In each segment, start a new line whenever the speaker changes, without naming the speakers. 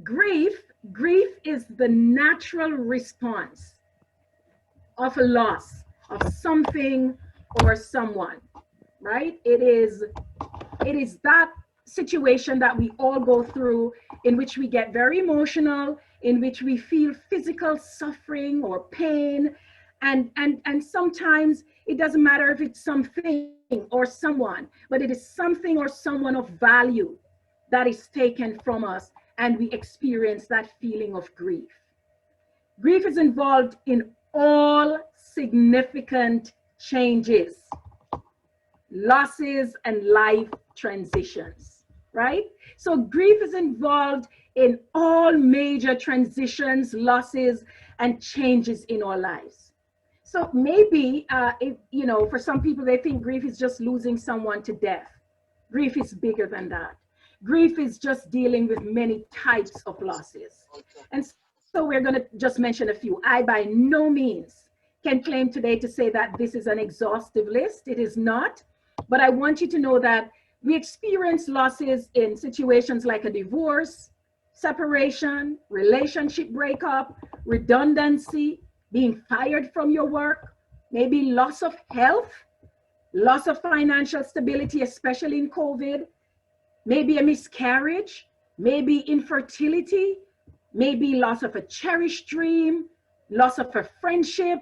Grief, grief is the natural response of a loss of something or someone, right? It is that situation that we all go through, in which we get very emotional, in which we feel physical suffering or pain, and sometimes it doesn't matter if it's something or someone, but it is something or someone of value that is taken from us, and we experience that feeling of grief. Grief is involved in all significant changes, losses, and life transitions, right? So grief is involved in all major transitions, losses, and changes in our lives. So maybe, for some people, they think grief is just losing someone to death. Grief is bigger than that. Grief is just dealing with many types of losses. And so we're going to just mention a few. I, by no means, can claim today to say that this is an exhaustive list. It is not. But I want you to know that we experience losses in situations like a divorce, separation, relationship breakup, redundancy, being fired from your work, maybe loss of health, loss of financial stability, especially in COVID, maybe a miscarriage, maybe infertility, maybe loss of a cherished dream, loss of a friendship,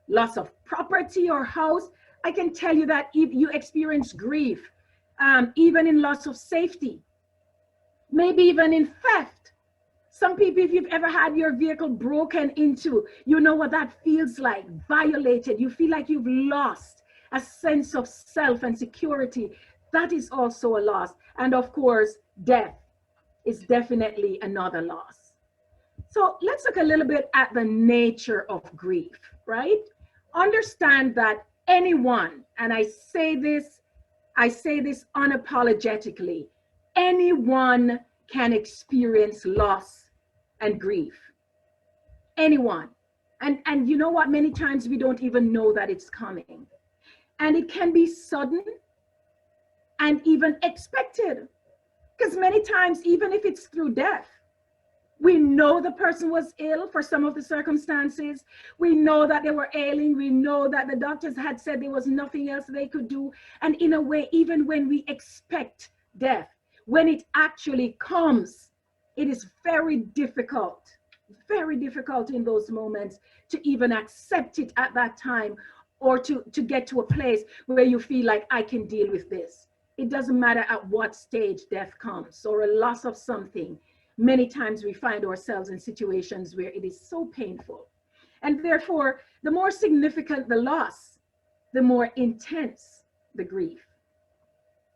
loss of property or house. I can tell you that if you experience grief, even in loss of safety, maybe even in theft. Some people, if you've ever had your vehicle broken into, you know what that feels like, violated. You feel like you've lost a sense of self and security. That is also a loss. And of course, death is definitely another loss. So let's look a little bit at the nature of grief, right? Understand that anyone, and I say this unapologetically, anyone can experience loss and grief. Anyone. And you know what? Many times we don't even know that it's coming. And it can be sudden and even expected. Because many times, even if it's through death, we know the person was ill for some of the circumstances. We know that they were ailing. We know that the doctors had said there was nothing else they could do. And in a way, even when we expect death, when it actually comes, it is very difficult in those moments to even accept it at that time, or to get to a place where you feel like I can deal with this. It doesn't matter at what stage death comes or a loss of something. Many times we find ourselves in situations where it is so painful. And therefore, the more significant the loss, the more intense the grief,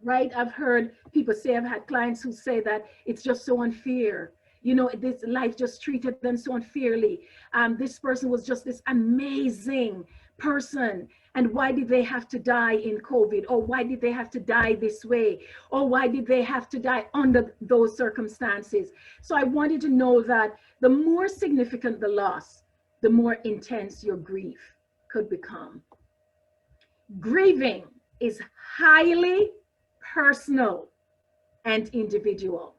right? I've heard people say, I've had clients who say that it's just so unfair. You know, this life just treated them so unfairly. This person was just this amazing person. And why did they have to die in COVID? Or why did they have to die this way? Or why did they have to die under those circumstances? So I wanted to know that the more significant the loss, the more intense your grief could become. Grieving is highly personal and individual.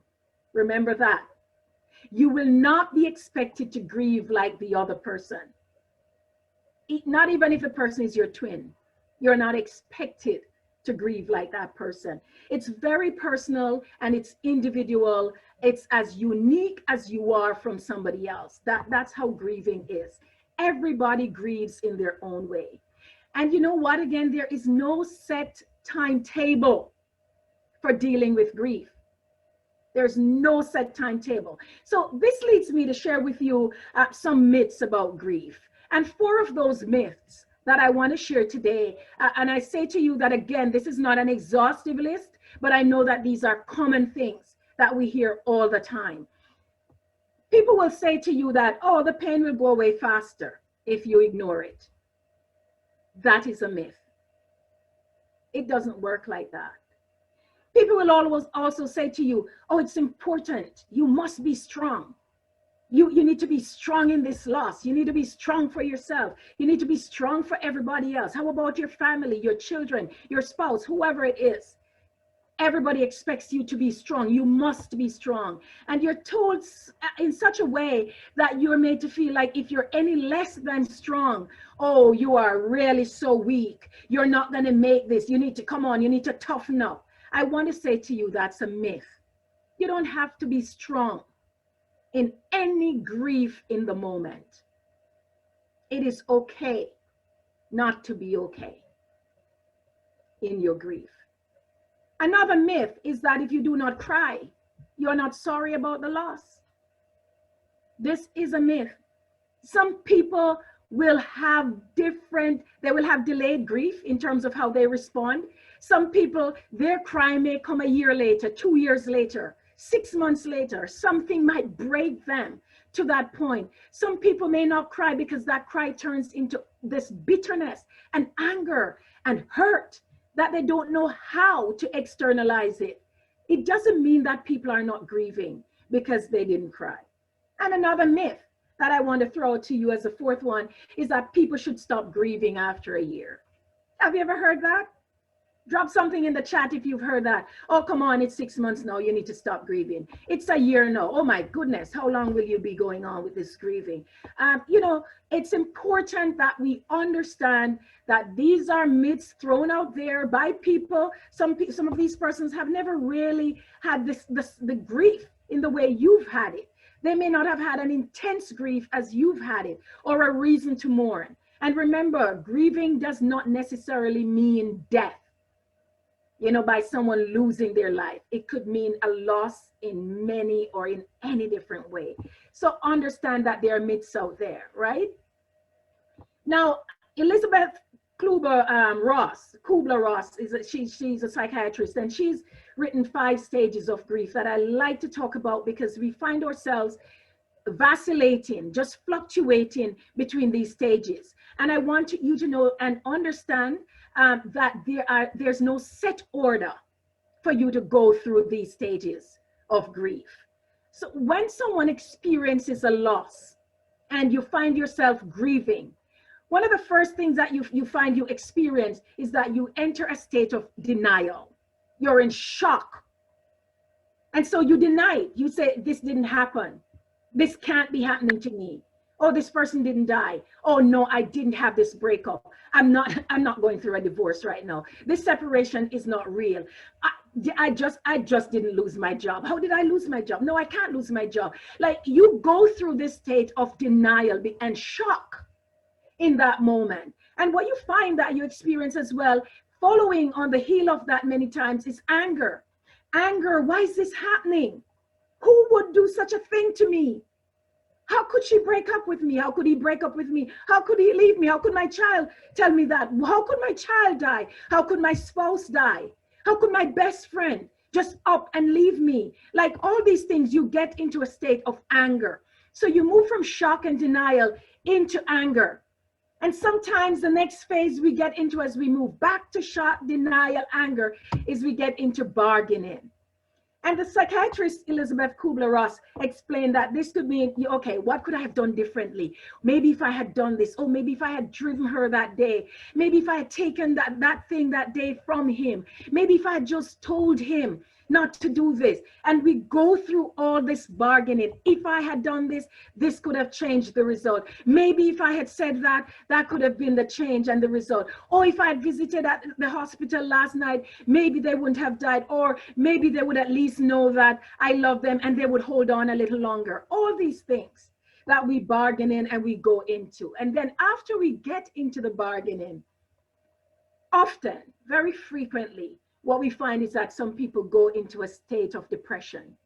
Remember that. You will not be expected to grieve like the other person. Not even if the person is your twin. You're not expected to grieve like that person. It's very personal and it's individual. It's as unique as you are from somebody else. That's how grieving is. Everybody grieves in their own way. And you know what? Again, there is no set timetable for dealing with grief. There's no set timetable. So this leads me to share with you some myths about grief. And 4 of those myths that I want to share today. And I say to you that, again, this is not an exhaustive list, but I know that these are common things that we hear all the time. People will say to you that, oh, the pain will go away faster if you ignore it. That is a myth. It doesn't work like that. People will always also say to you, oh, it's important. You must be strong. You need to be strong in this loss. You need to be strong for yourself. You need to be strong for everybody else. How about your family, your children, your spouse, whoever it is? everybody expects you to be strong. You must be strong. And you're told in such a way that you're made to feel like if you're any less than strong, oh, you are really so weak. You're not going to make this. You need to come on. You need to toughen up. I want to say to you, that's a myth. You don't have to be strong in any grief in the moment. It is okay not to be okay in your grief. Another myth is that if you do not cry, you're not sorry about the loss. This is a myth. Some people will have they will have delayed grief in terms of how they respond. Some people, their cry may come a year later, 2 years later, 6 months later. Something might break them to that point. Some people may not cry because that cry turns into this bitterness and anger and hurt that they don't know how to externalize it. It doesn't mean that people are not grieving because they didn't cry. And another myth that I want to throw to you as a fourth one is that people should stop grieving after a year. Have you ever heard that? Drop something in the chat if you've heard that. Oh, come on, it's 6 months now. You need to stop grieving. It's a year now. Oh my goodness, how long will you be going on with this grieving? You know, it's important that we understand that these are myths thrown out there by people. Some of these persons have never really had the grief in the way you've had it. They may not have had an intense grief as you've had it, or a reason to mourn. And remember, grieving does not necessarily mean death. You know, by someone losing their life. It could mean a loss in many or in any different way. So understand that there are myths out there, right? Now, Elizabeth Kubler-Ross, she's a psychiatrist, and she's written 5 stages of grief that I like to talk about because we find ourselves vacillating, just fluctuating between these stages. And I want you to know and understand that there's no set order for you to go through these stages of grief. So when someone experiences a loss and you find yourself grieving, one of the first things that you find you experience is that you enter a state of denial. You're in shock. And so you deny it. You say, this didn't happen. This can't be happening to me. Oh, this person didn't die. Oh no, I didn't have this breakup. I'm not going through a divorce right now. This separation is not real. I just didn't lose my job. How did I lose my job? No, I can't lose my job. Like, you go through this state of denial and shock in that moment. And what you find that you experience as well, following on the heel of that many times, is anger. Anger, why is this happening? Who would do such a thing to me? How could she break up with me? How could he break up with me? How could he leave me? How could my child tell me that? How could my child die? How could my spouse die? How could my best friend just up and leave me? Like, all these things, you get into a state of anger. So you move from shock and denial into anger. And sometimes the next phase we get into as we move back to shock, denial, anger, is we get into bargaining. And the psychiatrist Elizabeth Kubler-Ross explained that this could mean, okay, what could I have done differently? Maybe if I had done this, oh, maybe if I had driven her that day, maybe if I had taken that thing that day from him, maybe if I had just told him not to do this. And we go through all this bargaining. If I had done this, this could have changed the result. Maybe if I had said that, that could have been the change and the result. Or if I had visited at the hospital last night, maybe they wouldn't have died. Or maybe they would at least know that I love them and they would hold on a little longer. All these things that we bargain in and we go into. And then after we get into the bargaining, often, very frequently, what we find is that some people go into a state of depression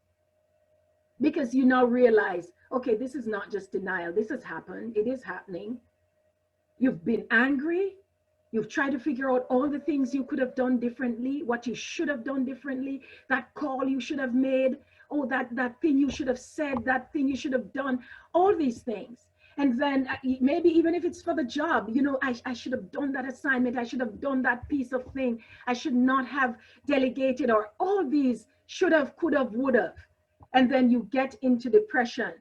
because you now realize, okay, this is not just denial. This has happened. It is happening. You've been angry. You've tried to figure out all the things you could have done differently, what you should have done differently, that call you should have made, oh, that thing you should have said, that thing you should have done, all these things. And then maybe even if it's for the job, you know, I should have done that assignment. I should have done that piece of thing. I should not have delegated, or all these should have, could have, would have. And then you get into depression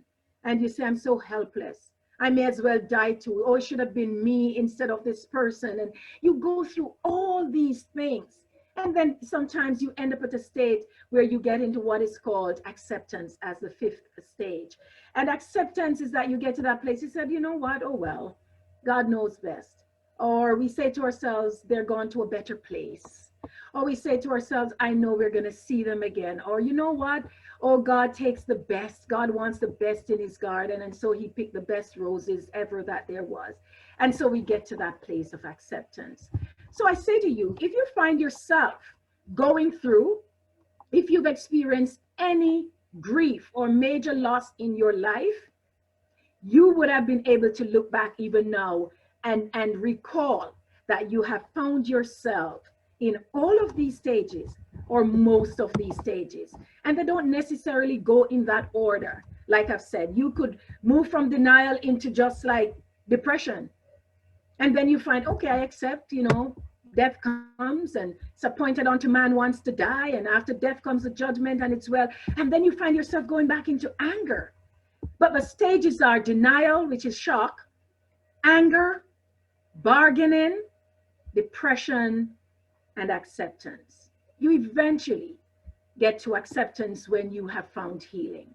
and you say, I'm so helpless. I may as well die too. Oh, it should have been me instead of this person. And you go through all these things. And then sometimes you end up at a state where you get into what is called acceptance as the fifth stage. And acceptance is that you get to that place, you said, you know what, oh well, God knows best. Or we say to ourselves, they're gone to a better place. Or we say to ourselves, I know we're going to see them again. Or you know what? Oh, God takes the best. God wants the best in his garden. And so he picked the best roses ever that there was. And so we get to that place of acceptance. So I say to you, if you find yourself going through, if you've experienced any grief or major loss in your life, you would have been able to look back even now and recall that you have found yourself in all of these stages or most of these stages. And they don't necessarily go in that order. Like I've said, you could move from denial into just like depression. And then you find, okay, I accept, death comes and it's appointed unto man once to die. And after death comes the judgment and it's well. And then you find yourself going back into anger. But the stages are denial, which is shock, anger, bargaining, depression, and acceptance. You eventually get to acceptance when you have found healing.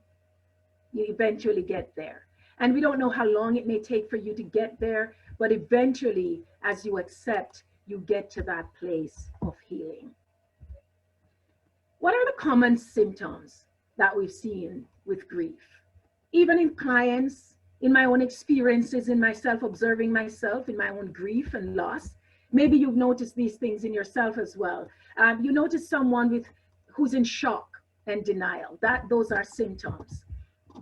You eventually get there. And we don't know how long it may take for you to get there, but eventually, as you accept, you get to that place of healing. What are the common symptoms that we've seen with grief? Even in clients, in my own experiences, in myself, observing myself, in my own grief and loss, maybe you've noticed these things in yourself as well. You notice someone who's in shock and denial. Those are symptoms.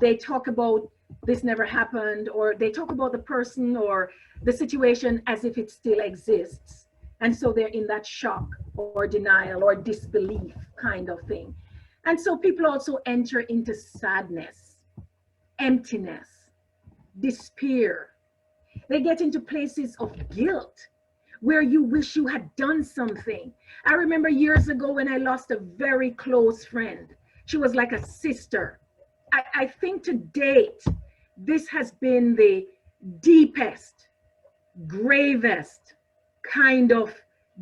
They talk about this never happened, or they talk about the person or the situation as if it still exists. And so they're in that shock or denial or disbelief kind of thing. And so people also enter into sadness, emptiness, despair. They get into places of guilt where you wish you had done something. I remember years ago when I lost a very close friend. She was like a sister. I think to date, this has been the deepest, gravest kind of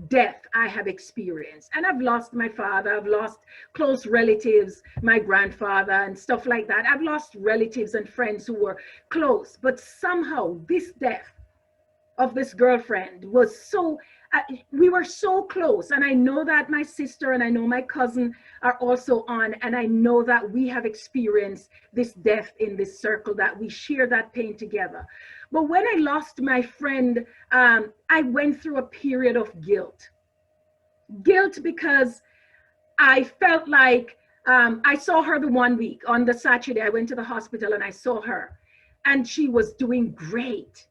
death I have experienced. And I've lost my father, I've lost close relatives, my grandfather and stuff like that. I've lost relatives and friends who were close, but somehow this death of this girlfriend was so, we were so close. And I know that my sister and I know my cousin are also on, and I know that we have experienced this death in this circle, that we share that pain together. But when I lost my friend, I went through a period of guilt. Guilt because I felt like I saw her the one week. On the Saturday, I went to the hospital and I saw her, and she was doing great.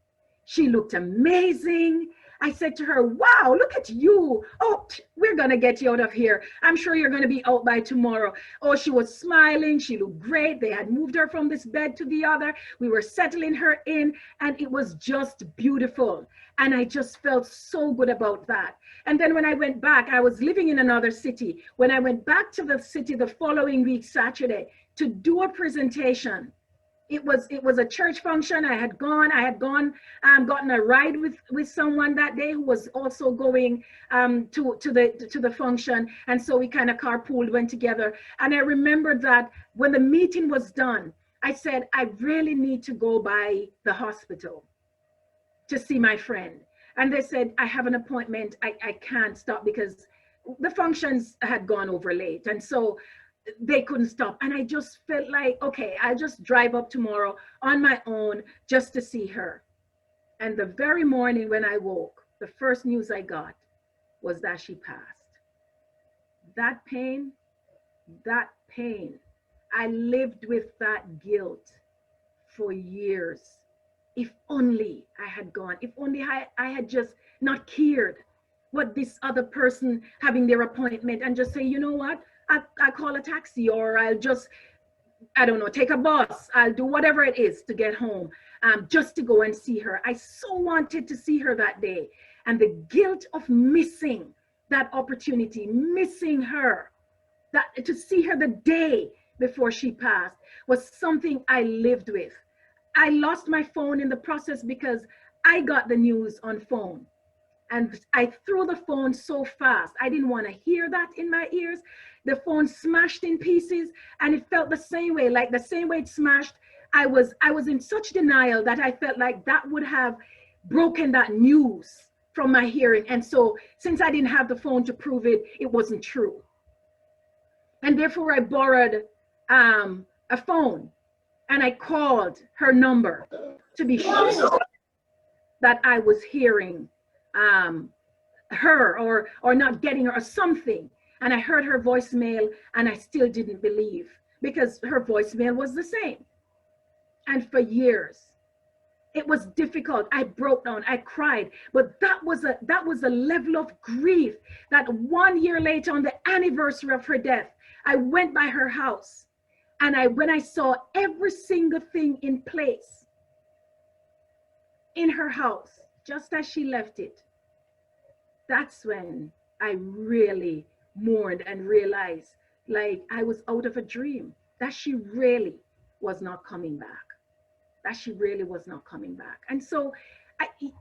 She looked amazing. I said to her, wow, look at you. Oh, we're going to get you out of here. I'm sure you're going to be out by tomorrow. Oh, she was smiling. She looked great. They had moved her from this bed to the other. We were settling her in, and it was just beautiful. And I just felt so good about that. And then when I went back, I was living in another city. When I went back to the city the following week, Saturday, to do a presentation, it was a church function. I had gotten a ride with someone that day who was also going to the function, and so we kind of carpooled, went together. And I remembered that when the meeting was done, I said, I really need to go by the hospital to see my friend. And they said, I have an appointment. I can't stop because the functions had gone over late, and so they couldn't stop. And I just felt like, okay, I'll just drive up tomorrow on my own just to see her. And the very morning when I woke, the first news I got was that she passed. That pain, I lived with that guilt for years. If only I had gone, if only I had just not cared what this other person having their appointment, and just say, you know what, I call a taxi, or I'll just, I don't know, take a bus. I'll do whatever it is to get home, just to go and see her. I so wanted to see her that day. And the guilt of missing that opportunity, missing her, that to see her the day before she passed, was something I lived with. I lost my phone in the process because I got the news on phone. And I threw the phone so fast. I didn't want to hear that in my ears. The phone smashed in pieces, and it felt the same way, like the same way it smashed. I was in such denial that I felt like that would have broken that news from my hearing. And so since I didn't have the phone to prove it, it wasn't true. And therefore I borrowed a phone, and I called her number to be sure that I was hearing her or not getting her or something. And I heard her voicemail, and I still didn't believe, because her voicemail was the same. And for years, it was difficult. I broke down, I cried, but that was a level of grief that 1 year later, on the anniversary of her death, I went by her house, and when I saw every single thing in place in her house, just as she left it, that's when I really mourned and realized, like, I was out of a dream, that she really was not coming back. That she really was not coming back. And so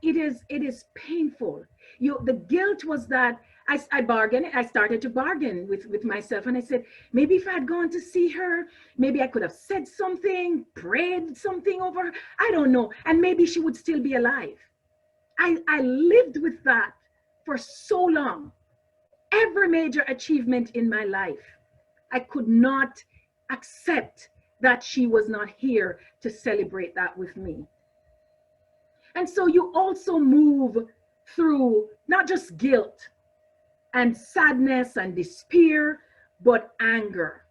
it is painful. The guilt was that I bargained. I started to bargain with myself, and I said, maybe if I had gone to see her, maybe I could have said something, prayed something over her. I don't know. And maybe she would still be alive. I lived with that for so long. Every major achievement in my life, I could not accept that she was not here to celebrate that with me. And so you also move through not just guilt and sadness and despair, but anger.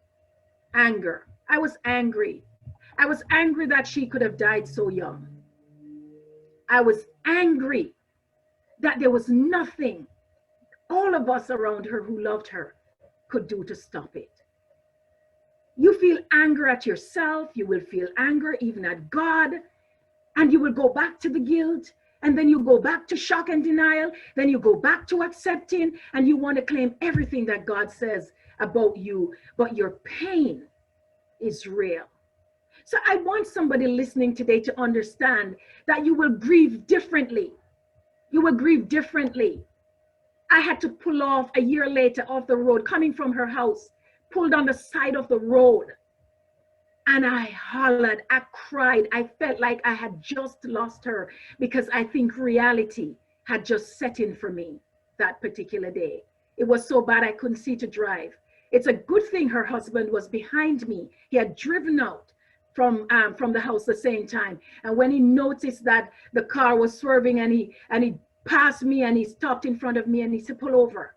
Anger. I was angry. I was angry that she could have died so young. I was angry that there was nothing all of us around her who loved her could do to stop it. You feel anger at yourself, you will feel anger even at God, and you will go back to the guilt, and then you go back to shock and denial, then you go back to accepting, and you want to claim everything that God says about you, but your pain is real. So I want somebody listening today to understand that you will grieve differently. You will grieve differently. I had to pull off a year later off the road, coming from her house, pulled on the side of the road, and I hollered, I cried. I felt like I had just lost her, because I think reality had just set in for me that particular day. It was so bad I couldn't see to drive. It's a good thing her husband was behind me. He had driven out from the house the same time, and when he noticed that the car was swerving, and he passed me, and he stopped in front of me, and he said, pull over.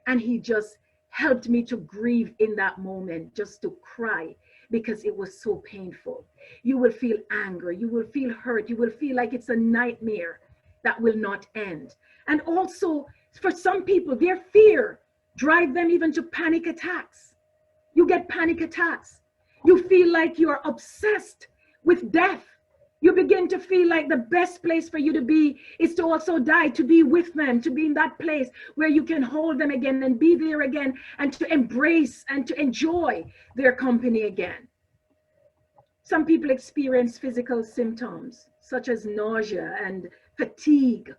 And he just helped me to grieve in that moment, just to cry, because it was so painful. You will feel anger, you will feel hurt, you will feel like it's a nightmare that will not end. And also, for some people, their fear drives them even to panic attacks. You get panic attacks. You feel like you're obsessed with death. You begin to feel like the best place for you to be is to also die, to be with them, to be in that place where you can hold them again and be there again, and to embrace and to enjoy their company again. Some people experience physical symptoms such as nausea and fatigue.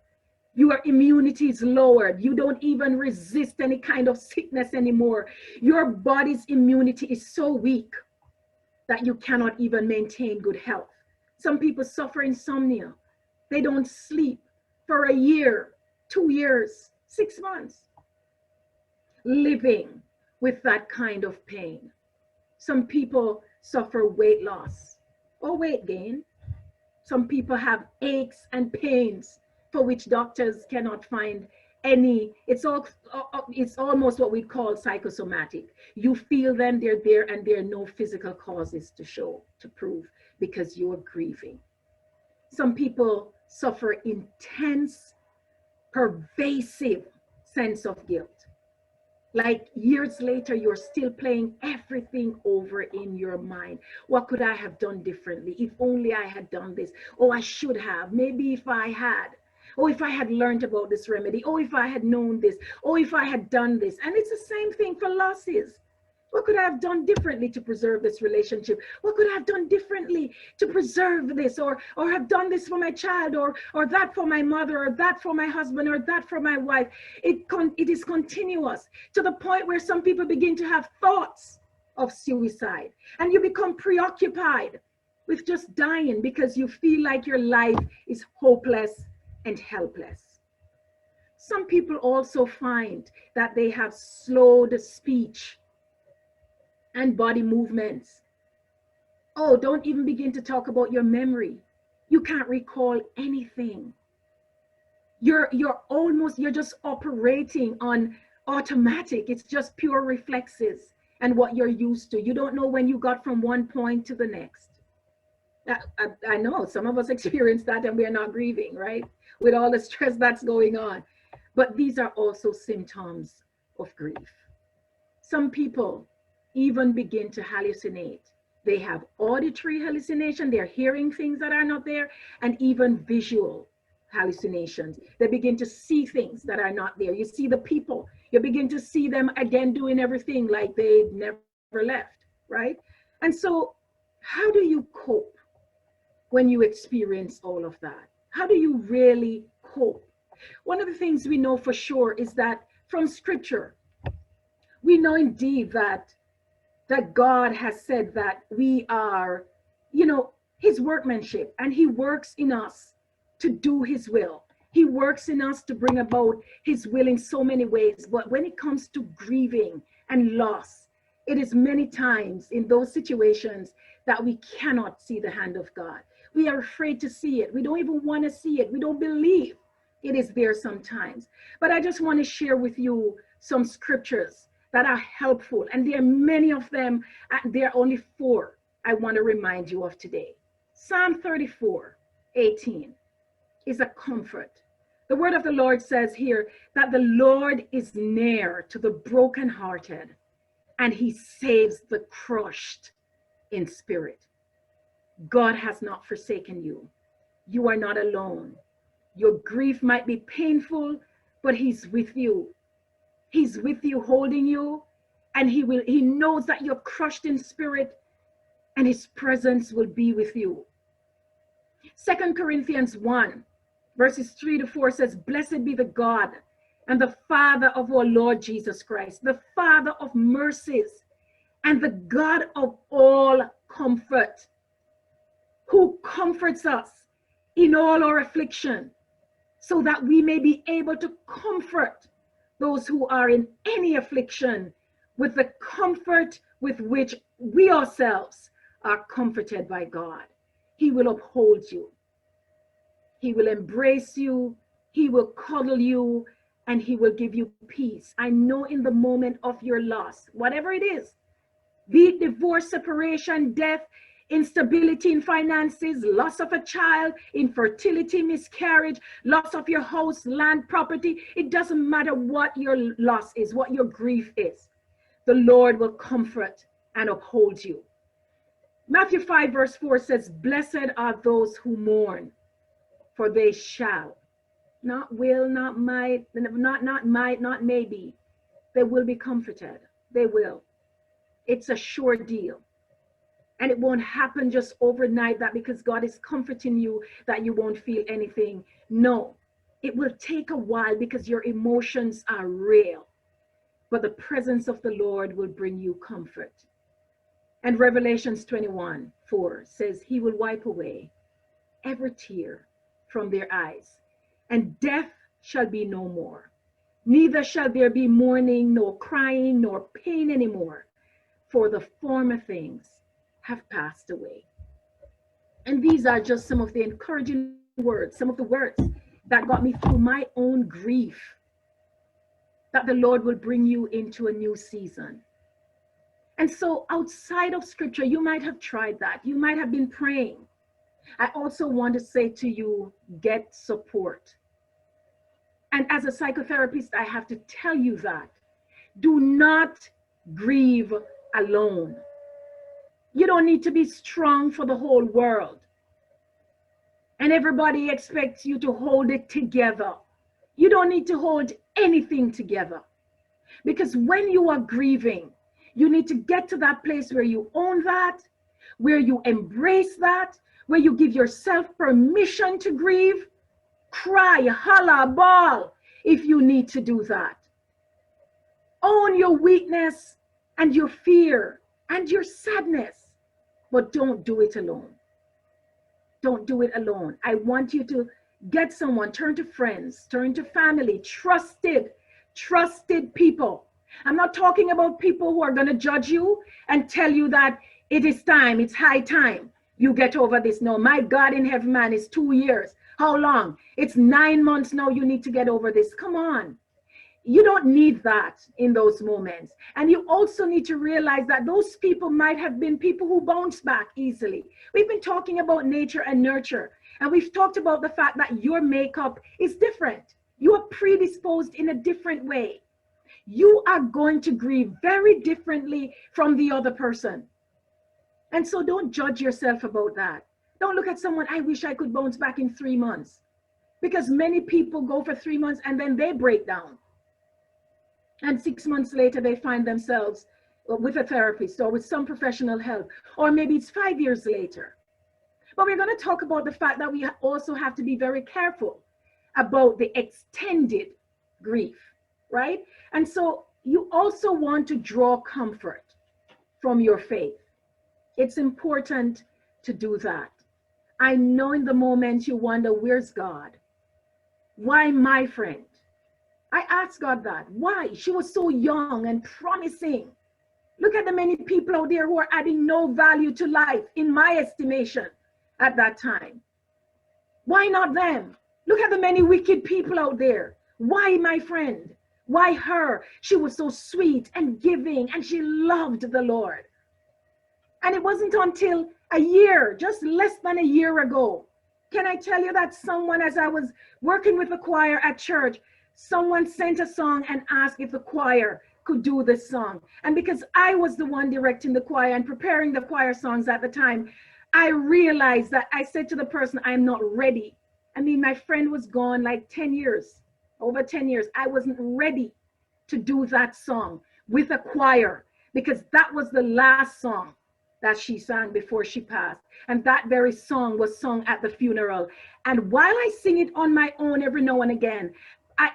Your immunity is lowered. You don't even resist any kind of sickness anymore. Your body's immunity is so weak that you cannot even maintain good health. Some people suffer insomnia. They don't sleep for a year, 2 years, 6 months, living with that kind of pain. Some people suffer weight loss or weight gain. Some people have aches and pains for which doctors cannot find any. It's almost what we call psychosomatic. You feel them, they're there, and there are no physical causes to show, to prove, because you're grieving. Some people suffer intense, pervasive sense of guilt. Like years later, you're still playing everything over in your mind. What could I have done differently? If only I had done this. Oh, I should have. Maybe if I had. Oh, if I had learned about this remedy. Oh, if I had known this. Oh, if I had done this. And it's the same thing for losses. What could I have done differently to preserve this relationship? What could I have done differently to preserve this, or have done this for my child, or that for my mother, or that for my husband, or that for my wife? It is continuous, to the point where some people begin to have thoughts of suicide, and you become preoccupied with just dying because you feel like your life is hopeless and helpless. Some people also find that they have slowed speech and body movements. Oh, don't even begin to talk about your memory. You can't recall anything. You're just operating on automatic. It's just pure reflexes and what you're used to. You don't know when you got from one point to the next. I know some of us experience that, and we're not grieving, right? With all the stress that's going on. But these are also symptoms of grief. Some people even begin to hallucinate. They have auditory hallucination, they're hearing things that are not there, and even visual hallucinations. They begin to see things that are not there. You see the people, you begin to see them again doing everything like they never left, right? And so, how do you cope when you experience all of that? How do you really cope? One of the things we know for sure is that from scripture, we know indeed that God has said that we are, his workmanship, and he works in us to do his will. He works in us to bring about his will in so many ways. But when it comes to grieving and loss, it is many times in those situations that we cannot see the hand of God. We are afraid to see it. We don't even want to see it. We don't believe it is there sometimes. But I just want to share with you some scriptures that are helpful. And there are many of them. There are only 4 I want to remind you of today. Psalm 34:18 is a comfort. The word of the Lord says here that the Lord is near to the brokenhearted, and he saves the crushed in spirit. God has not forsaken you. You are not alone. Your grief might be painful, but he's with you. He's with you, holding you, and he knows that you're crushed in spirit, and his presence will be with you. 2 Corinthians 1, verses 3-4 says, "Blessed be the God and the Father of our Lord Jesus Christ, the Father of mercies and the God of all comfort, who comforts us in all our affliction, so that we may be able to comfort those who are in any affliction with the comfort with which we ourselves are comforted by God." He will uphold you. He will embrace you. He will cuddle you, and he will give you peace. I know in the moment of your loss, whatever it is, be it divorce, separation, death, instability in finances, loss of a child, infertility, miscarriage, loss of your house, land, property. It doesn't matter what your loss is, what your grief is. The Lord will comfort and uphold you. Matthew 5 verse 4 says, "Blessed are those who mourn, for they shall," not will, not might, not maybe, they will be comforted. They will. It's a sure deal. And it won't happen just overnight, that because God is comforting you that you won't feel anything. No, it will take a while because your emotions are real. But the presence of the Lord will bring you comfort. And Revelations 21:4 says, "He will wipe away every tear from their eyes, and death shall be no more. Neither shall there be mourning, nor crying, nor pain anymore, for the former things have passed away." And these are just some of the encouraging words, some of the words that got me through my own grief, that the Lord will bring you into a new season. And so outside of scripture, you might have tried that. You might have been praying. I also want to say to you, get support. And as a psychotherapist, I have to tell you that do not grieve alone. You don't need to be strong for the whole world. And everybody expects you to hold it together. You don't need to hold anything together. Because when you are grieving, You need to get to that place where you own that, where you embrace that, where you give yourself permission to grieve. Cry, holla, bawl if you need to do that. Own your weakness and your fear and your sadness, but don't do it alone. Don't do it alone. I want you to get someone, turn to friends, turn to family, trusted people. I'm not talking about people who are going to judge you and tell you that it is time, it's high time you get over this. No, my God in heaven, man, it's 2 years. How long? It's 9 months now. You need to get over this. Come on. You don't need that in those moments. And you also need to realize that those people might have been people who bounce back easily. We've been talking about nature and nurture, and we've talked about the fact that your makeup is different. You are predisposed in a different way. You are going to grieve very differently from the other person. And so don't judge yourself about that. Don't look at someone, I wish I could bounce back in 3 months. Because many people go for 3 months and then they break down. And 6 months later, they find themselves with a therapist or with some professional help, or maybe it's 5 years later. But we're going to talk about the fact that we also have to be very careful about the extended grief, right? And so you also want to draw comfort from your faith. It's important to do that. I know in the moment you wonder, where's God? Why my friend? I asked God that. Why? She was so young and promising. Look at the many people out there who are adding no value to life, in my estimation, at that time. Why not them? Look at the many wicked people out there. Why my friend? Why her? She was so sweet and giving, and she loved the Lord. And it wasn't until a year, just less than a year ago, can I tell you that someone, as I was working with the choir at church, someone sent a song and asked if the choir could do this song. And because I was the one directing the choir and preparing the choir songs at the time, I realized that I said to the person, I'm not ready. I mean, my friend was gone like 10 years, over 10 years. I wasn't ready to do that song with a choir because that was the last song that she sang before she passed. And that very song was sung at the funeral. And while I sing it on my own every now and again,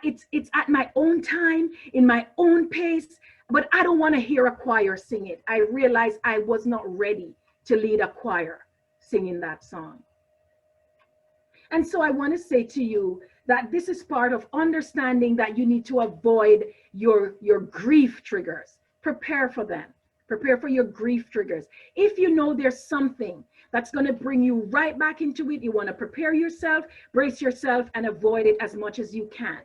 it's at my own time, in my own pace, but I don't want to hear a choir sing it. I realized I was not ready to lead a choir singing that song. And so I want to say to you that this is part of understanding that you need to avoid your grief triggers. Prepare for them. Prepare for your grief triggers. If you know there's something that's going to bring you right back into it, you want to prepare yourself, brace yourself, and avoid it as much as you can.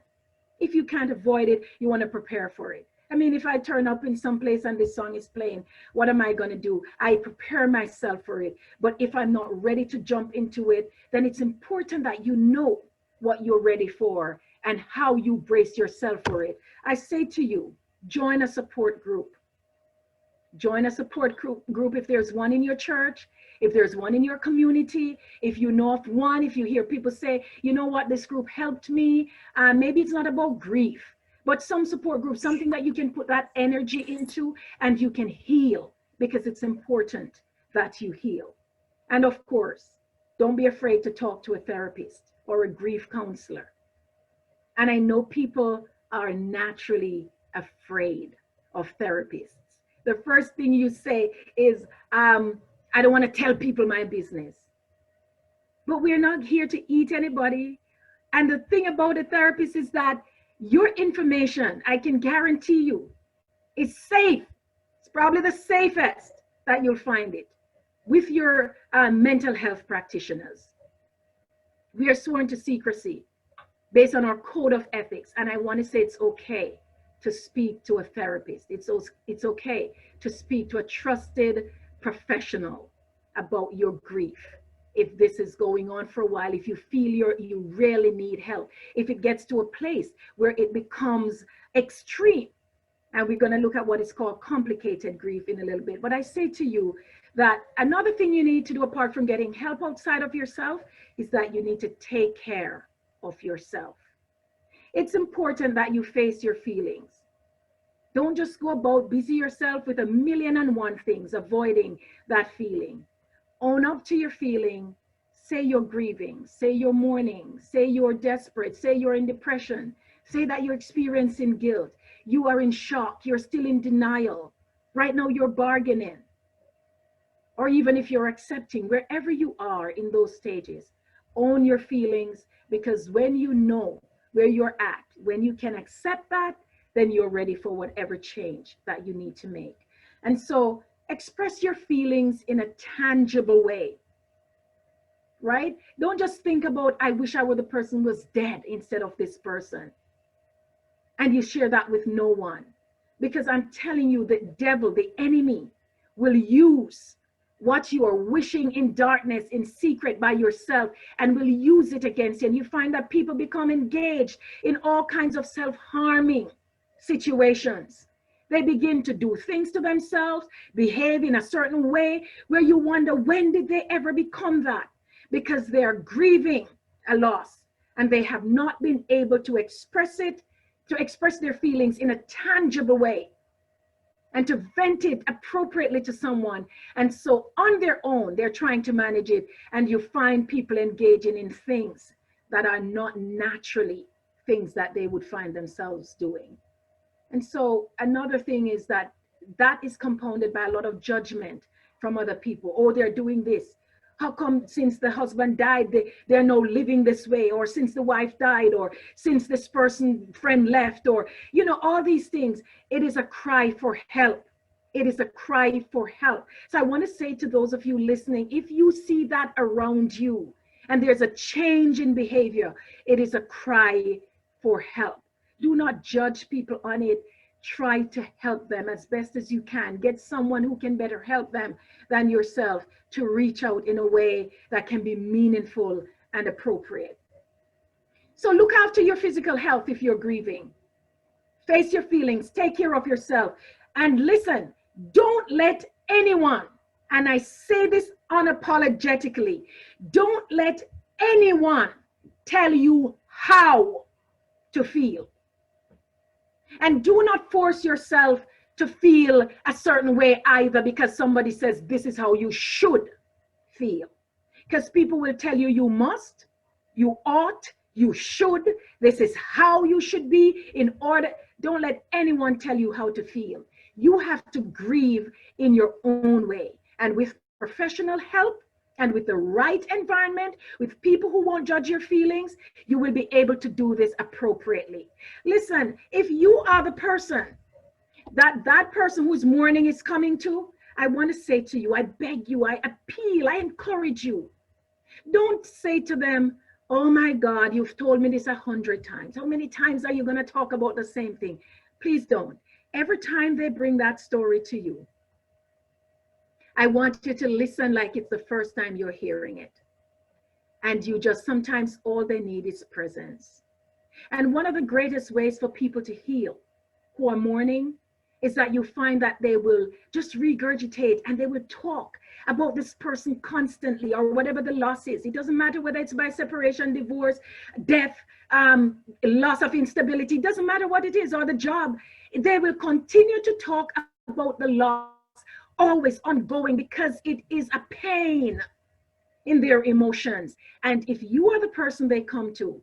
If you can't avoid it, you want to prepare for it. I mean, if I turn up in some place and this song is playing, what am I going to do? I prepare myself for it. But if I'm not ready to jump into it, then it's important that you know what you're ready for and how you brace yourself for it. I say to you, join a support group. Join a support group if there's one in your church, if there's one in your community, if you know of one, if you hear people say, you know what, this group helped me. Maybe it's not about grief, but some support group, something that you can put that energy into and you can heal, because it's important that you heal. And of course, don't be afraid to talk to a therapist or a grief counselor. And I know people are naturally afraid of therapists. The first thing you say is, I don't want to tell people my business. But we're not here to eat anybody. And the thing about a therapist is that your information, I can guarantee you, is safe. It's probably the safest that you'll find it with your mental health practitioners. We are sworn to secrecy based on our code of ethics. And I want to say it's okay to speak to a therapist. It's okay to speak to a trusted professional about your grief. If this is going on for a while, if you feel you really need help, if it gets to a place where it becomes extreme, and we're going to look at what is called complicated grief in a little bit. But I say to you that another thing you need to do apart from getting help outside of yourself is that you need to take care of yourself. It's important that you face your feelings. Don't just go about busy yourself with a million and one things, avoiding that feeling. Own up to your feeling. Say you're grieving. Say you're mourning. Say you're desperate. Say you're in depression. Say that you're experiencing guilt. You are in shock. You're still in denial. Right now, you're bargaining. Or even if you're accepting, wherever you are in those stages, own your feelings, because when you know where you're at, when you can accept that, then you're ready for whatever change that you need to make. And so express your feelings in a tangible way, right? Don't just think about, I wish I were the person who was dead instead of this person. And you share that with no one. Because I'm telling you, the devil, the enemy, will use what you are wishing in darkness, in secret by yourself, and will use it against you. And you find that people become engaged in all kinds of self-harming situations. They begin to do things to themselves, behave in a certain way where you wonder, when did they ever become that? Because they are grieving a loss and they have not been able to express it, to express their feelings in a tangible way and to vent it appropriately to someone. And so on their own, they're trying to manage it. And you find people engaging in things that are not naturally things that they would find themselves doing. And so another thing is that that is compounded by a lot of judgment from other people. Oh, they're doing this. How come since the husband died, they're now living this way? Or since the wife died, or since this friend left, or, you know, all these things. It is a cry for help. It is a cry for help. So I want to say to those of you listening, if you see that around you and there's a change in behavior, it is a cry for help. Do not judge people on it. Try to help them as best as you can. Get someone who can better help them than yourself to reach out in a way that can be meaningful and appropriate. So look after your physical health if you're grieving. Face your feelings, take care of yourself. And listen, don't let anyone, and I say this unapologetically, don't let anyone tell you how to feel. And do not force yourself to feel a certain way either because somebody says this is how you should feel. Because people will tell you you must, you ought, you should, this is how you should be in order. Don't let anyone tell you how to feel. You have to grieve in your own way. And with professional help and with the right environment, with people who won't judge your feelings, you will be able to do this appropriately. Listen, if you are the person that person whose mourning is coming to, I want to say to you, I beg you, I appeal, I encourage you. Don't say to them, oh my God, you've told me this 100 times. How many times are you going to talk about the same thing? Please don't. Every time they bring that story to you, I want you to listen like it's the first time you're hearing it. And you just, sometimes all they need is presence. And one of the greatest ways for people to heal who are mourning is that you find that they will just regurgitate and they will talk about this person constantly, or whatever the loss is. It doesn't matter whether it's by separation, divorce, death, loss of instability, it doesn't matter what it is, or the job. They will continue to talk about the loss, always ongoing, because it is a pain in their emotions. And if you are the person they come to,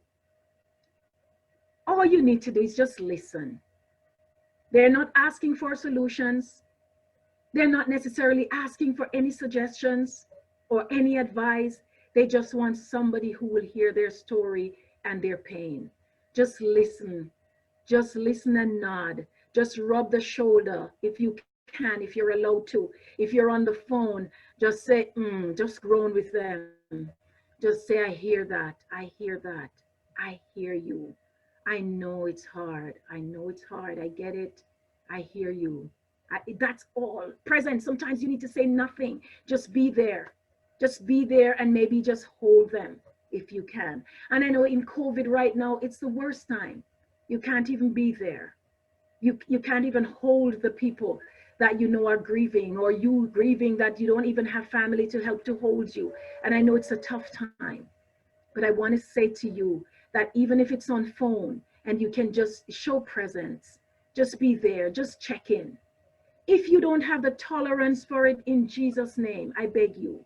all you need to do is just listen. They're not asking for solutions. They're not necessarily asking for any suggestions or any advice. They just want somebody who will hear their story and their pain. Just listen. Just listen and nod. Just rub the shoulder if you can, if you're allowed to. If you're on the phone, just say, just groan with them. Just say, I hear that. I hear that. I hear you. I know it's hard. I know it's hard. I get it. I hear you. That's all. Present. Sometimes you need to say nothing. Just be there. Just be there and maybe just hold them if you can. And I know in COVID right now, it's the worst time. You can't even be there. You can't even hold the people that you know are grieving, or you grieving that you don't even have family to help to hold you. And I know it's a tough time. But I want to say to you that even if it's on phone and you can just show presence, Just be there, just check in. If you don't have the tolerance for it, in Jesus' name, I beg you,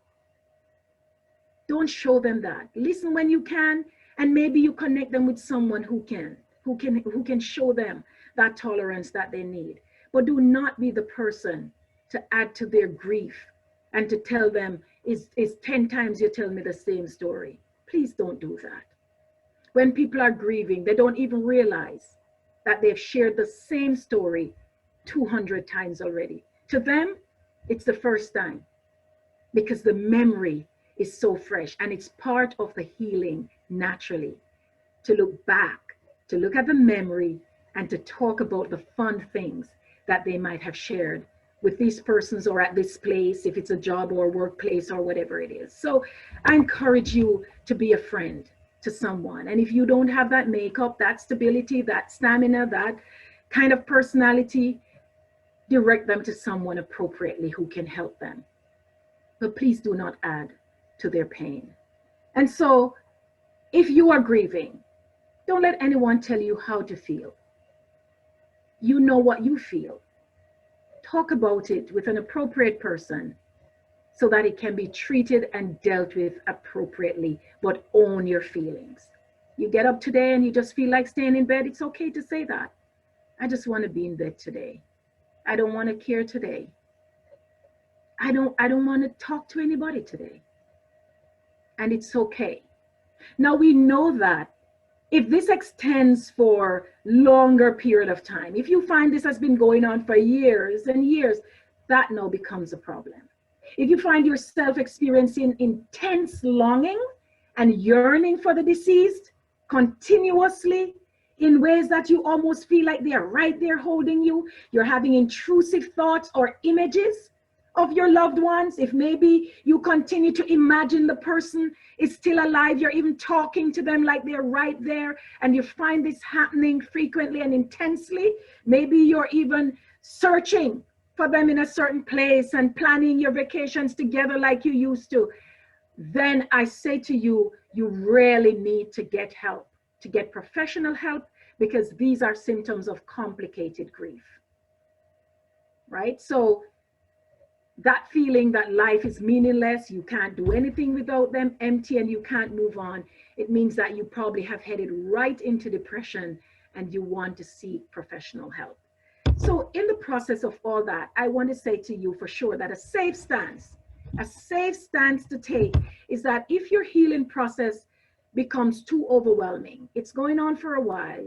don't show them that. Listen when you can, and maybe you connect them with someone who can show them that tolerance that they need. But do not be the person to add to their grief and to tell them is 10 times you tell me the same story. Please don't do that. When people are grieving, they don't even realize that they've shared the same story 200 times already. To them, it's the first time, because the memory is so fresh, and it's part of the healing naturally to look back, to look at the memory, and to talk about the fun things that they might have shared with these persons or at this place, if it's a job or workplace or whatever it is. So I encourage you to be a friend to someone. And if you don't have that makeup, that stability, that stamina, that kind of personality, direct them to someone appropriately who can help them. But please do not add to their pain. And so if you are grieving, don't let anyone tell you how to feel. You know what you feel. Talk about it with an appropriate person so that it can be treated and dealt with appropriately, but own your feelings. You get up today and you just feel like staying in bed, it's okay to say that. I just want to be in bed today. I don't want to care today. I don't want to talk to anybody today. And it's okay. Now we know that if this extends for longer period of time, if you find this has been going on for years and years, that now becomes a problem. If you find yourself experiencing intense longing and yearning for the deceased continuously in ways that you almost feel like they're right there holding you, you're having intrusive thoughts or images of your loved ones, if maybe you continue to imagine the person is still alive, you're even talking to them like they're right there, and you find this happening frequently and intensely, maybe you're even searching for them in a certain place and planning your vacations together like you used to, then I say to you, you really need to get help, to get professional help, because these are symptoms of complicated grief, right? So that feeling that life is meaningless, you can't do anything without them, empty, and you can't move on, it means that you probably have headed right into depression and you want to seek professional help. So in the process of all that, I want to say to you for sure that a safe stance to take is that if your healing process becomes too overwhelming, it's going on for a while,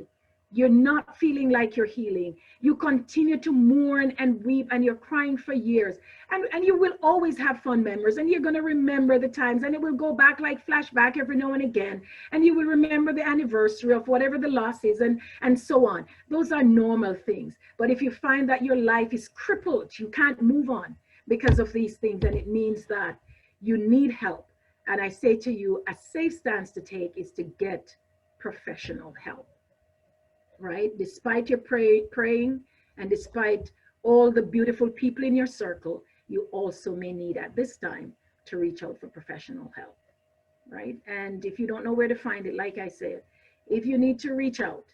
you're not feeling like you're healing, you continue to mourn and weep and you're crying for years, and you will always have fun memories, and you're going to remember the times, and it will go back like flashback every now and again, and you will remember the anniversary of whatever the loss is, and so on. Those are normal things. But if you find that your life is crippled, you can't move on because of these things, then it means that you need help. And I say to you, a safe stance to take is to get professional help. Right? Despite your praying and despite all the beautiful people in your circle, you also may need at this time to reach out for professional help, right? And if you don't know where to find it, like I said, if you need to reach out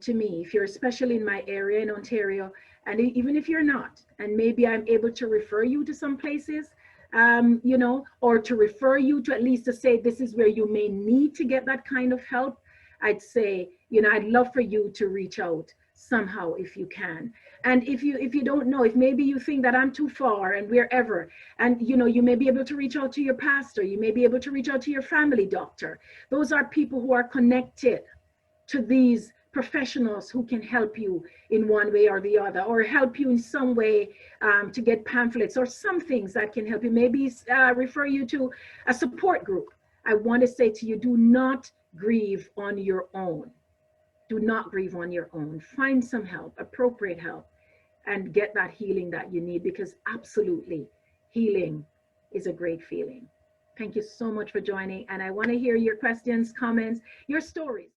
to me, if you're especially in my area in Ontario, and even if you're not, and maybe I'm able to refer you to some places, or to refer you to at least to say this is where you may need to get that kind of help, I'd say, I'd love for you to reach out somehow if you can. And if you don't know, if maybe you think that I'm too far and wherever, and you may be able to reach out to your pastor, you may be able to reach out to your family doctor. Those are people who are connected to these professionals who can help you in one way or the other, or help you in some way to get pamphlets or some things that can help you, maybe refer you to a support group. I want to say to you, do not grieve on your own. Do not grieve on your own. Find some help, appropriate help, and get that healing that you need, because absolutely healing is a great feeling. Thank you so much for joining. And I want to hear your questions, comments, your stories.